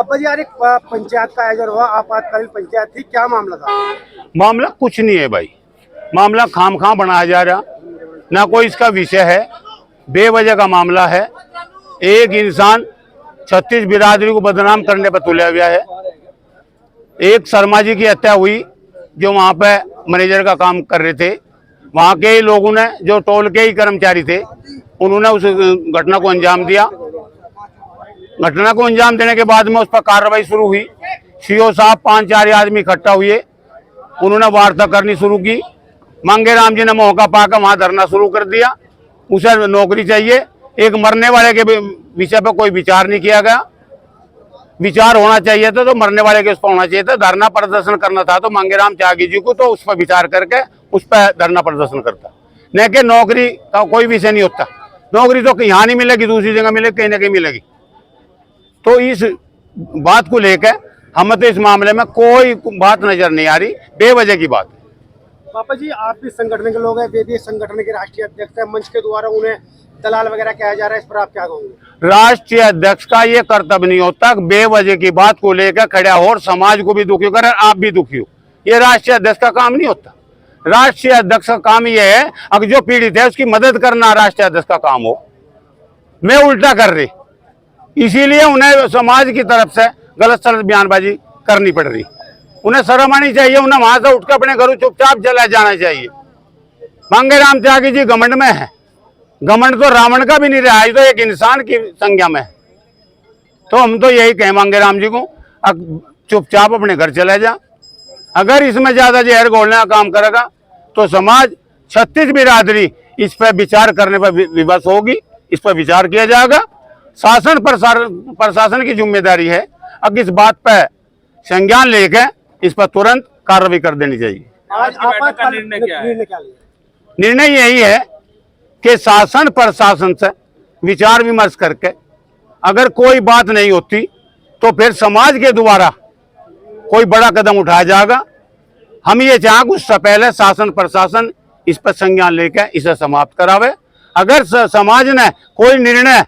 पापा जी यार एक पंचायत का आयोजन हुआ, आपातकालीन पंचायत थी, क्या मामला था? मामला कुछ नहीं है भाई, मामला खामखा बनाया जा रहा, ना कोई इसका विषय है, बेवजह का मामला है। एक इंसान 36 बिरादरी को बदनाम करने पर तुला हुआ है। एक शर्मा जी की हत्या हुई जो वहाँ पे मैनेजर का काम कर रहे थे, वहाँ के ही लोगों ने, जो टोल के ही कर्मचारी थे, उन्होंने उस घटना को अंजाम दिया। घटना को अंजाम देने के बाद में उस पर कार्रवाई शुरू हुई। सीओ साहब 5-4 आदमी इकट्ठा हुए, उन्होंने वार्ता करनी शुरू की। मांगेराम जी ने मौका पाकर वहां धरना शुरू कर दिया। उसे नौकरी चाहिए। एक मरने वाले के विषय पर कोई विचार नहीं किया गया। विचार होना चाहिए था तो मरने वाले के उस पर होना चाहिए था। धरना प्रदर्शन करना था तो मांगेराम त्यागी जी को तो उस पर विचार करके उस पर धरना प्रदर्शन करता, न कि नौकरी का कोई विषय नहीं होता। नौकरी तो यहाँ नहीं मिलेगी, दूसरी जगह मिलेगी, कहीं ना कहीं मिलेगी। तो इस बात को लेकर हमें तो इस मामले में कोई बात नजर नहीं आ रही, बेवजह की बात। पापा जी आप भी संगठन के लोग हैं, वे भी संगठन के राष्ट्रीय अध्यक्ष है, मंच के द्वारा उन्हें दलाल वगैरह कहा जा रहा है, इस पर आप क्या कहोगे? राष्ट्रीय अध्यक्ष का ये कर्तव्य नहीं होता बेवजह की बात को लेकर खड़ा हो और समाज को भी दुखी कर, आप भी दुखी हो। ये राष्ट्रीय अध्यक्ष का काम नहीं होता। राष्ट्रीय अध्यक्ष का काम ये है, अगर जो पीड़ित है उसकी मदद करना राष्ट्रीय अध्यक्ष का काम हो। मैं उल्टा कर रही, इसीलिए उन्हें समाज की तरफ से गलत सलत बयानबाजी करनी पड़ रही। उन्हें शर्म आनी चाहिए, उन्हें वहां से उठकर अपने घरों चुपचाप चला जाना चाहिए। मांगेराम त्यागी जी घमंड में है, घमंड तो रावण का भी नहीं रहा, तो एक इंसान की संज्ञा में है। तो हम तो यही कहें मांगेराम जी को, चुपचाप अपने घर चले जा। अगर इसमें ज्यादा जहर घोलने का काम करेगा तो समाज 36 बिरादरी इस पर विचार करने पर विवश होगी, इस पर विचार किया जाएगा। शासन प्रशासन की जिम्मेदारी है, अब इस बात पर संज्ञान लेकर इस पर तुरंत कार्रवाई कर देनी चाहिए। आज आपातकालीन निर्णय क्या लिया? निर्णय यही है कि शासन प्रशासन से विचार विमर्श करके अगर कोई बात नहीं होती तो फिर समाज के द्वारा कोई बड़ा कदम उठाया जाएगा। हम ये चाहें उससे पहले शासन प्रशासन इस पर संज्ञान लेकर इसे समाप्त करावे। अगर समाज ने कोई निर्णय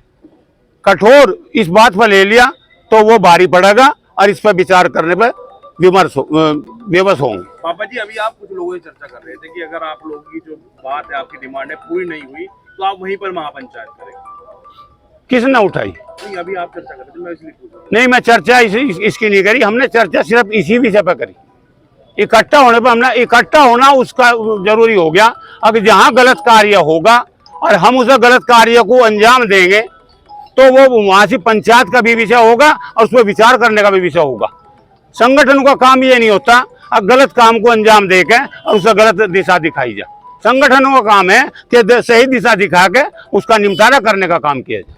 कठोर इस बात पर ले लिया तो वो भारी पड़ेगा और इस पर विचार करने पर विवश होंगे। पापा जी अभी आप कुछ लोगों से चर्चा कर रहे थे कि अगर आप लोगों की जो बात है, आपकी डिमांड है, पूरी नहीं हुई तो आप वहीं पर महापंचायत करेंगे। किसने उठाई? नहीं अभी आप चर्चा कर रहे थे, मैं इसलिए पूछ रहा हूं। नहीं, मैं चर्चा इसकी नहीं करी। हमने चर्चा सिर्फ इसी विषय पर करी। इकट्ठा होने पर हमने इकट्ठा होना उसका जरूरी हो गया। अगर जहाँ गलत कार्य होगा और हम उस गलत कार्य को अंजाम देंगे तो वो वहां से पंचायत का भी विषय होगा और उस पर विचार करने का भी विषय होगा। संगठन का काम ये नहीं होता अब गलत काम को अंजाम देकर और उसका गलत दिशा दिखाई जाए। संगठनों का काम है कि सही दिशा दिखा के उसका निपटारा करने का काम किया जाए।